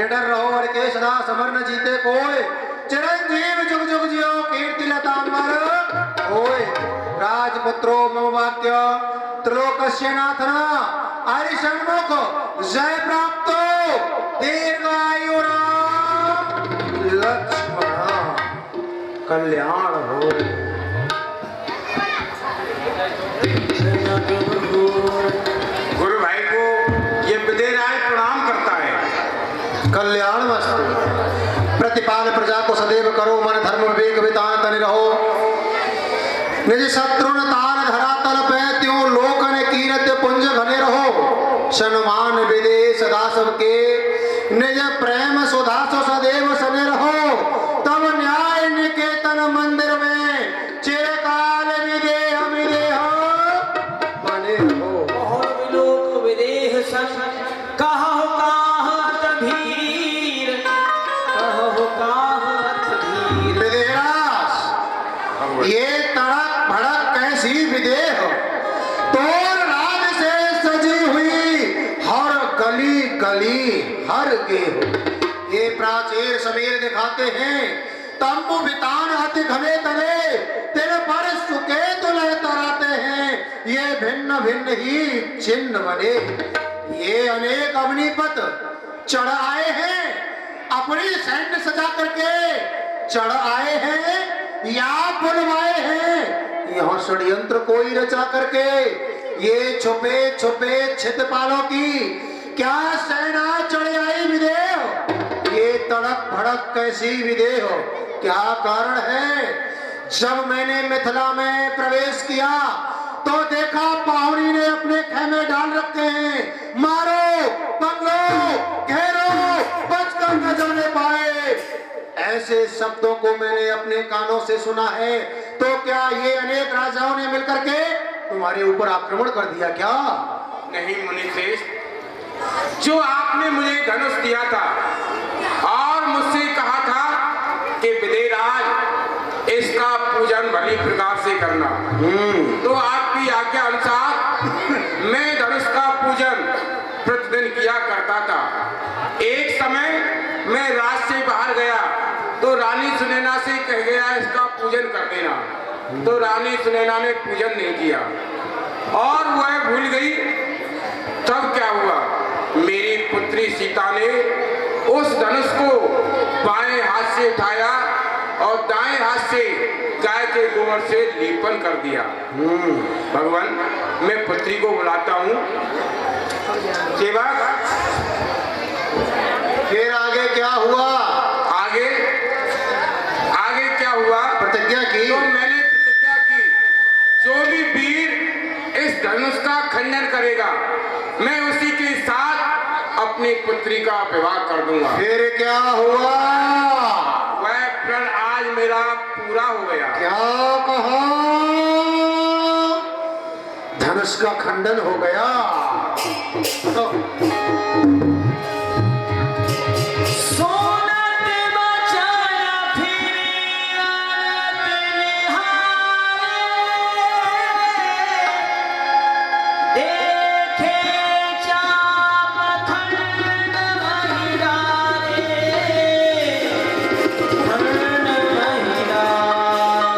निडर रहो और के सदा समर न जीते कोई, चिरंजीव जुग जुग जियो कीर्ति लता अमर होय। राजपुत्रो मम वाक्य त्रिलोकस्य नाथन हरिषण्मुख जय प्राप्तो दीर्घायुराम लक्ष्मण कल्याण हो। गुरु भाई को ये विदेराय प्रणाम करता है। कल्याण मस्तु। प्रतिपाल प्रजा को सदैव करो मन धर्म विवेक वितान तनि रहो। निज शत्रुन तान धरा तल पे त्यों लोकन कीरत पुंज घने रहो। सन्मान विदेश सदा सबके निज प्रेम सुधा सो सदैव सने रहो। तब न्याय निकेतन मंदिर में चिरकाल विदेह विदेह बने रहो। बहुत विलोक विदेह सन कहो काहत धीर, कहो काहत धीर। विदेहराज ये तड़क भड़क कैसी विदेह, तोर राज से सजी हुई हर गली गली हर गेह। ये प्राचीर समीर दिखाते हैं तंबू बितान अति घने तने, तेरे पर सुकेत लहतराते हैं ये भिन्न भिन्न ही चिन्ह बने। ये अनेक अग्निपथ चढ़ आए हैं, अपनी सैन्य सजा करके चढ़ आए हैं या बुलवाए हैं। यहाँ षड्यंत्र कोई रचा करके ये छुपे छुपे छितपालों की क्या सेना चढ़ आई विदेह। ये तड़क भड़क कैसी विदेह, क्या कारण है। जब मैंने मिथिला में प्रवेश किया तो देखा पाहुड़ी ने अपने खेमे डाल रखे हैं। मारो पकड़ो घेरो बचकर न जाने पाए, ऐसे शब्दों को मैंने अपने कानों से सुना है। तो क्या ये अनेक राजाओं ने मिलकर के तुम्हारे ऊपर आक्रमण कर दिया क्या? नहीं मुनिश्रेष्ठ, जो आपने मुझे धनुष दिया था और मुझसे कहा था कि विदेहराज इसका पूजन भली प्रकार से करना, तो आपकी आज्ञा अनुसार मैं धनुष का पूजन प्रतिदिन किया करता था। एक समय मैं राज से बाहर गया तो रानी सुनैना से कह गया इसका पूजन कर देना, तो रानी सुनैना ने पूजन नहीं किया और वह भूल गई। तब क्या हुआ, मेरी पुत्री सीता ने उस धनुष को बाएं हाथ से उठाया और दाएं हाथ से गाय के गोबर से लेपन कर दिया। भगवान, मैं पुत्री को बुलाता हूँ। सेवक, फिर आगे क्या हुआ? आगे आगे क्या हुआ? प्रतिज्ञा की। तो मैंने प्रतिज्ञा की, जो भी वीर इस धनुष का खंडन करेगा मैं उसी के साथ अपनी पुत्री का विवाह कर दूंगा। फिर क्या हुआ? वह प्रण आज मेरा पूरा हो गया। क्या कहा? धनुष का खंडन हो गया। तो सोनत बचाया फिर आनत निहारे, देखे चाप खंड नहीं डारे, खंड नहीं डारे।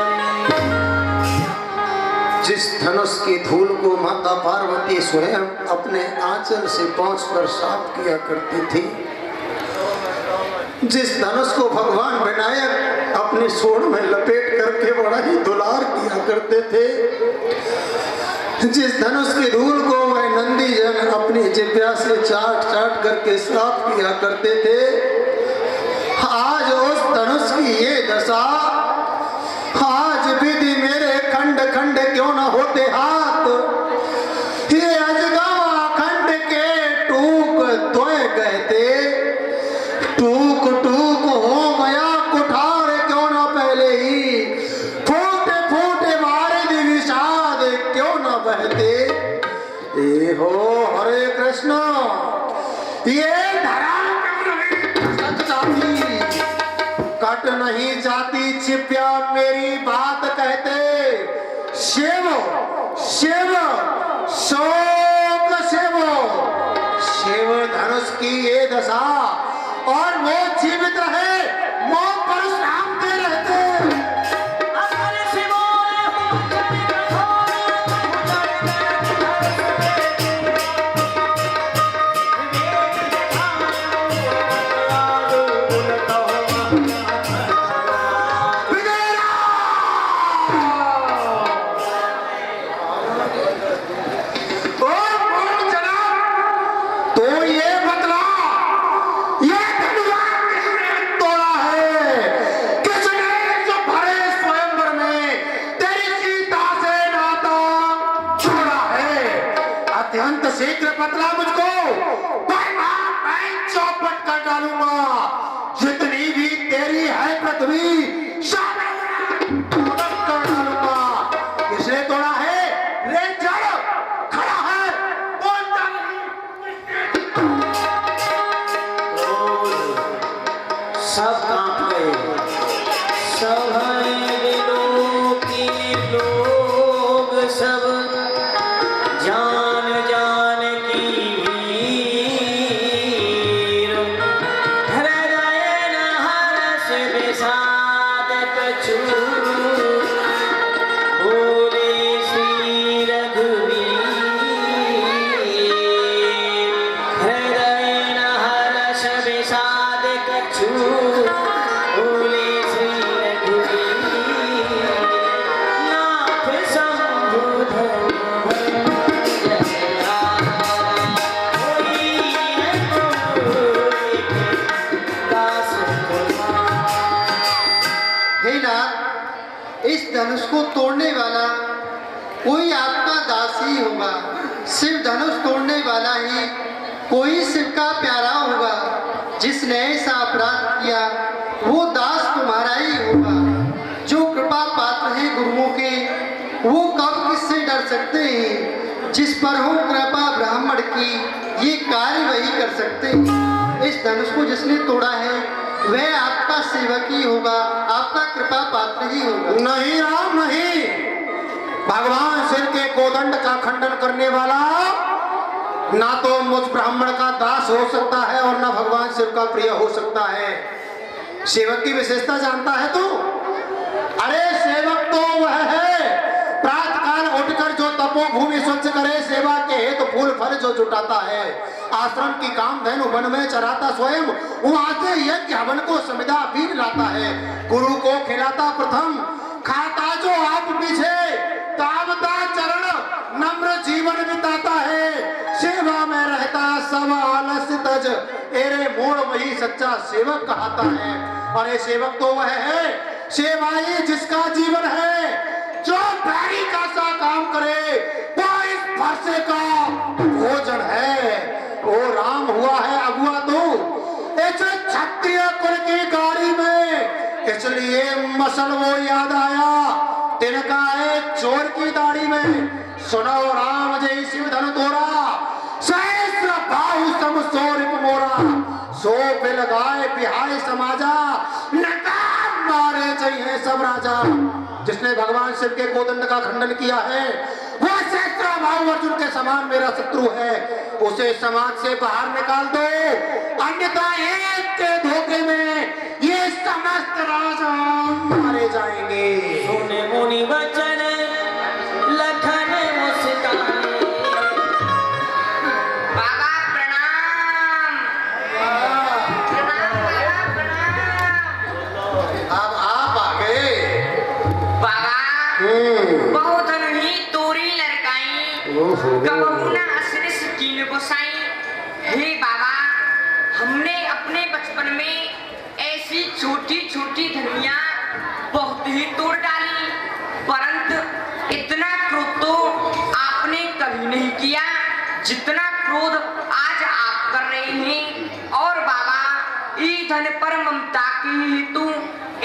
जिस धनुष की धूल को माता पार्वती स्वयं अपने आंचल से पहुंचकर साफ किया करती थी, जिस धनुष को भगवान विनायक अपनी सोड़ में लपेट करके बड़ा ही दुलार किया करते थे, जिस धनुष की धूल को वह नंदी जन अपनी जिह्वा से चाट चाट करके साफ किया करते थे, आज उस धनुष की ये दशा। आज विधि मेरे खंड खंड क्यों न होते हाथ, ये अजगवा खंड के टूक तोय कहते, टूक टूक हो गया कुठार क्यों न पहले ही, फूटे फूटे वारिद विषाद क्यों न बहते। ए हो हरे कृष्ण, ये धरा सच जाती कट नहीं जाती, छिप्या मेरी बात कहते। शिव शिव शोक शिव, शिव धनुष की ये दशा और वो जीवित रहे, वो परशुराम के रहते। अगर से बोले हूँ चढ़ तो ये बतला, ये धनुवान किसने तोड़ा है? किसने जो भरे स्वयंवर में तेरी सीता से नाता जोड़ा है? अत्यंत शीघ्र बतला मुझको, मैं चौपट कर डालूंगा। जितनी भी तेरी है पृथ्वी सब कर डालूंगा। किसने तोड़ा है? रे जड़ खड़ा है, बोलता नहीं। सब कांप गए, सब दिलों की लोग सब जान जान की वीर, हृदय न हर्ष विषाद कछु, बोले श्री रघुवीर, हृदय न हर्ष विषाद कछु, बोले श्री रघुवीर, नाथ शंभु धनु जया, कोई है कोई दास कुमार। हे नाथ, इस धनुष को तोड़ने वाला कोई आपका दास ही होगा। शिव धनुष तोड़ने वाला ही कोई शिव का प्यारा होगा। जिसने ऐसा अपराध किया वो दास तुम्हारा ही होगा। जो कृपा पात्र है गुरुओं के, वो कब किससे डर सकते हैं? जिस पर हो कृपा ब्राह्मण की, ये कार्य वही कर सकते हैं। इस धनुष को जिसने तोड़ा है वह आपका सेवक ही होगा, आपका कृपा पात्र ही होगा। नहीं राम नहीं, भगवान शिव के कोदंड का खंडन करने वाला ना तो मुझ ब्राह्मण का दास हो सकता है और ना भगवान शिव का प्रिय हो सकता है। सेवक की विशेषता जानता है तू? अरे सेवक तो वह है प्रातःकाल उठकर जो तपोभूमि स्वच्छ करे, सेवा के हेतु फूल फल जो जुटाता है, आश्रम की कामधेनु वन में चराता स्वयं, वहां से यज्ञ हवन को समिधा बीन लाता है, गुरु को खिलाता प्रथम, खाता जो आप पीछे, तावता चरण नम्र जीवन बिताता है, सेवा में रहता सब आलस्य तज, एरे मोड़ वही सच्चा सेवक कहता है। और ये सेवक तो वह है सेवाई जिसका जीवन है, जो बैरी का सा काम करे, वो इस फरसे का भोजन है। वो राम हुआ है अगुआ तू, ऐसे क्षत्रिय कुल की गाड़ी में, इसलिए मसल वो याद आया तिनका है चोर की दाढ़ी में। सुनो राम जय शिव धनु तोरा, सहस्र बाहु सम सोरिप मोरा, सो बिल गाय बिहाय समाजा, नकार मारे चाहिए सब राजा। जिसने भगवान शिव के कोदंड का खंडन किया है वह सहस्र बाहु अर्जुन के समान मेरा शत्रु है। उसे समाज से बाहर निकाल दो, अन्यथा एक के धोखे में ये समस्त राजा मारे जाएंगे। सुने मुनि वचन लखन मुस्काने, बाबा प्रणाम। प्रणाम बाबा प्रणाम। अब आप आ गए। बाबा बहुत नहीं तोरी लड़काई, कबहू ना असरिस कीन गोसाई। हे बाबा, हमने अपने बचपन में ऐसी छोटी छोटी धनिया बहुत ही तोड़ डाली, परंतु इतना क्रोध तो आपने कभी नहीं किया जितना क्रोध आज आप कर रहे हैं। और बाबा, ई धन पर ममता की हेतु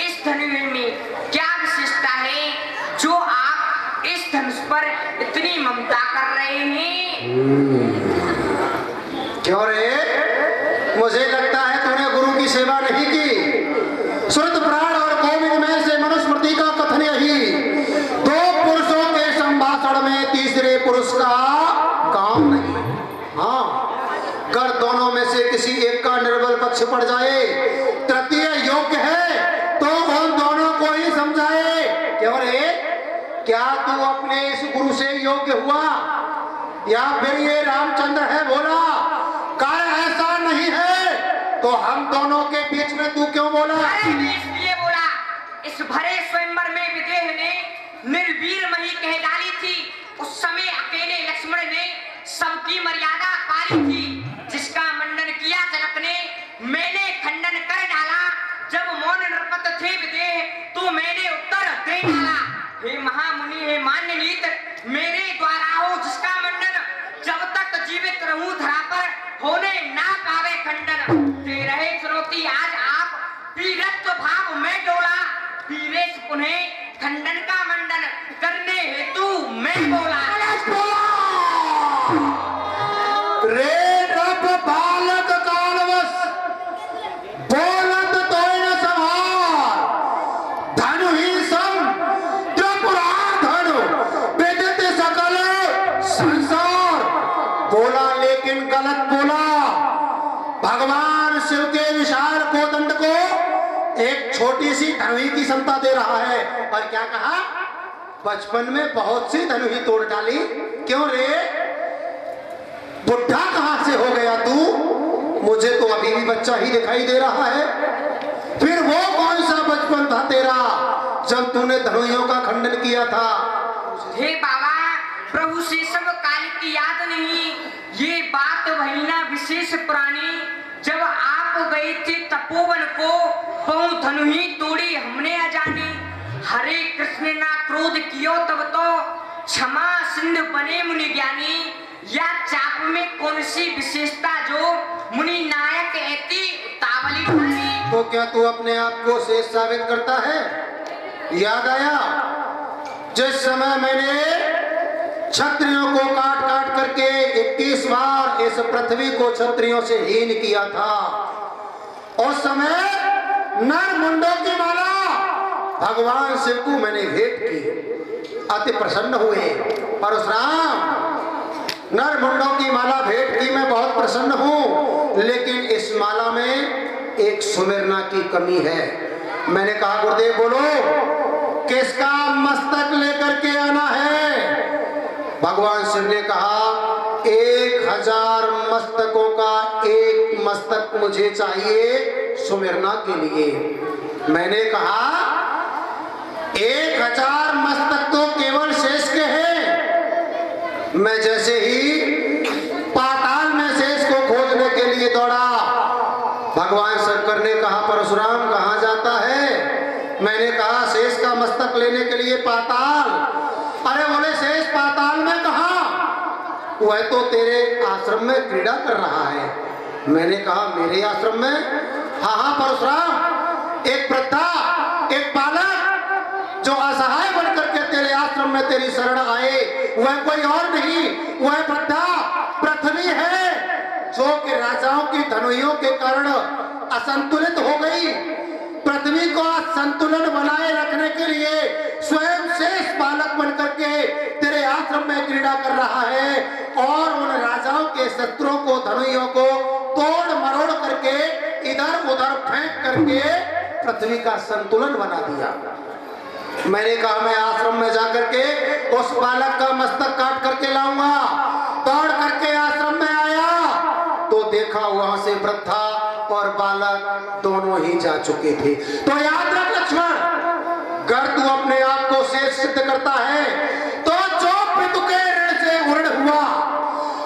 इस धन में क्या विशेषता है जो आप इस धनुष पर इतनी ममता कर रहे हैं? क्यों रे? मुझे लगता है तूने गुरु की सेवा नहीं की। श्रुत प्राण और गोविंद में से मनुस्मृति का कथन यही, दो पुरुषों के संभाषण में तीसरे पुरुष का काम नहीं। हाँ, अगर दोनों में से किसी एक का निर्बल पक्ष पक्ष पड़ जाए, तृतीय योग्य है तो उन दोनों को ही समझाए। क्यों रे, क्या तू अपने इस गुरु से योग्य हुआ या फिर ये रामचंद्र है बोला? कर ऐसा नहीं है तो हम दोनों के बीच में तू क्यों बोला? अरे मैं इसलिए बोला, इस भरे स्वयंवर में विदेह ने निर्वीर मही कह डाली थी। उस समय अकेले लक्ष्मण ने सबकी मर्यादा पाली थी, जिसका मंडन किया जनक ने, मैंने खंडन कर डाला। जब मौन नृपत थे विदेह तो मैंने उत्तर दे डाला। हे महामुनि, हे मान्यनीत, मेरे द्वारा हो जिसका मंडन, जब तक जीवित रहूं धरा पर होने ना पावे खंडन। दे रहे चुनौती आज आप, पीरत्व भाव में डोला, पीरेश पुनः खंडन का मंडन करने हेतु मैं बोला। रे रब बालक कालवश बोलत तोय न संहार, धनु ही सम त्रिपुराधन विदित सकल संसार। बोला लेकिन गलत बोला। भगवान शिव के विशाल कोदंड को एक छोटी सी धनुही की क्षमता दे रहा है। और क्या कहा? बचपन में बहुत सी धनुही तोड़ डाली। क्यों रे, बुढ़ा कहां से हो गया तू? मुझे तो अभी भी बच्चा ही दिखाई दे रहा है। फिर वो कौन सा बचपन था तेरा जब तूने धनुहियों का खंडन किया था? हे बाबा, प्रभु से सब काल की याद नहीं। ये बात वही ना विशेष पुरानी, जब आप गए थे तपोवन को, बहु धनुही तोड़ी हमने अजानी। हरे कृष्ण ना क्रोध कियो तब तो, क्षमा सिंधु बने मुनि ज्ञानी। या चाप में कौन सी विशेषता जो मुनि नायक ऐती उतावली ठानी। तो क्या तू अपने आप को शेष साबित करता है? याद आया जिस समय मैंने क्षत्रियों को काट काट करके 21 बार इस पृथ्वी को क्षत्रियों से हीन किया था, उस समय नर मुंडों की माला भगवान शिव को मैंने भेंट की, अति प्रसन्न हुए। परशुराम, नर मुंडों की माला भेंट की, मैं बहुत प्रसन्न हूं, लेकिन इस माला में एक सुमिरना की कमी है। मैंने कहा गुरुदेव बोलो किसका मस्तक लेकर के आना है? भगवान शिव ने कहा 1000 मस्तकों का एक मस्तक मुझे चाहिए सुमिरना के लिए। मैंने कहा 1000 मस्तक तो केवल शेष के हैं। मैं जैसे ही पाताल में शेष को खोजने के लिए दौड़ा, भगवान शंकर ने कहा परशुराम कहां जाता है? मैंने कहा शेष का मस्तक लेने के लिए पाताल। अरे बोले शेष पाताल में कहा? वह तो तेरे आश्रम में क्रीड़ा कर रहा है। मैंने कहा मेरे आश्रम में? हाँ हाँ परशुराम, एक वृद्धा, एक बालक जो असहाय बनकर के तेरे आश्रम में तेरी शरण आए, वह कोई और नहीं, वह वृद्धा पृथ्वी है जो कि राजाओं की धनुहियों के कारण असंतुलित हो गई। पृथ्वी को संतुलन बनाए रखने के लिए स्वयं शेष बालक बनकर के तेरे आश्रम में क्रीड़ा कर रहा है और उन राजाओं के शत्रुओं को, धनुहियों को तोड़ मरोड़ करके इधर उधर फेंक करके पृथ्वी का संतुलन बना दिया। मैंने कहा मैं आश्रम में जाकर के उस बालक का मस्तक काट करके लाऊंगा। दौड़ करके आश्रम में आया तो देखा वहां से वृद्धा और बालक दोनों ही जा चुके थे। तो याद रख लक्ष्मण, अगर तू अपने आप को शेष सिद्ध करता है तो जो पितु के ऋण से ऋण हुआ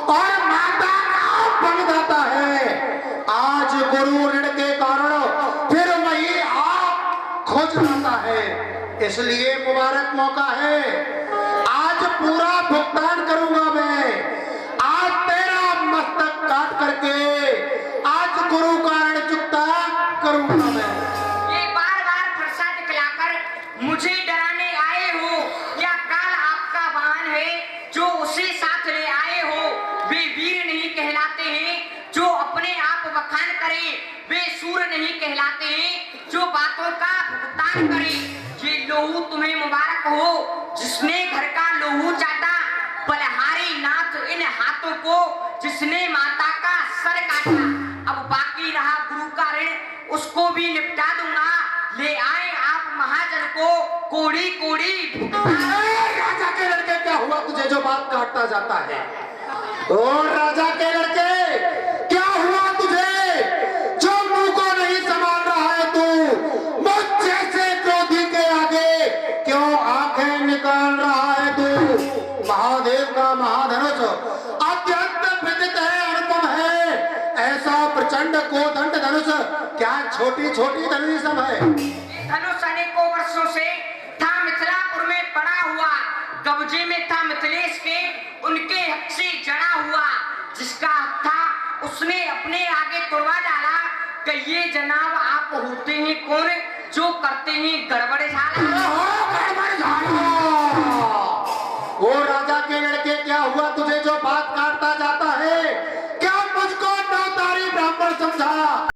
और माता का बन जाता है, आज गुरु ऋण के कारण फिर वही आप खोज जाता है। इसलिए मुबारक मौका है, आज पूरा भुगतान करूंगा मैं। आज तेरा मस्तक काट करके आज गुरु का ऋण चुकता करूंगा मैं। ये बार-बार प्रसाद खिलाकर मुझे डराने आए हो, क्या काल आपका वाहन है जो उसे साथ ले आए हो? वे वीर नहीं कहलाते हैं जो अपने आप बखान करे, वे सूर नहीं कहलाते हैं जो बातों का भुगतान करे। ये लोहू तुम्हें मुबारक हो जिसने घर का लोहू चाटा, बलहारी नाथ इन हाथों को जिसने माता का सर काटा। अब बाकी रहा गुरु का ऋण उसको भी निपटा दूंगा। ले आए आप महाजन को कोड़ी कोड़ी। राजा के लड़के, क्या हुआ तुझे जो बात काटता जाता है? और राजा के लड़के, क्या हुआ तुझे जो मुंह को नहीं संभाल रहा है? तू मुझ जैसे क्रोधी के आगे क्यों आंखें निकाल रहा है? तू महादेव का महाधनुष अत्यंत विदित है, अनुपम है। ऐसा प्रचंड कोदंड धनुष क्या छोटी छोटी धनुष सब है? धनुष अनेकों वर्षों से था मिथिलापुर में पड़ा हुआ, कब्जे में था मिथिलेश के, उनके हक से जड़ा हुआ। जिसका हक था उसने अपने आगे तोड़वा डाला। कहिए जनाब आप होते हैं कौन जो करते हैं गड़बड़ झाला? वो राजा के लड़के, क्या हुआ तुझे जो बात काटता जाता है? क्या मुझको नौतारी ब्राह्मण समझा?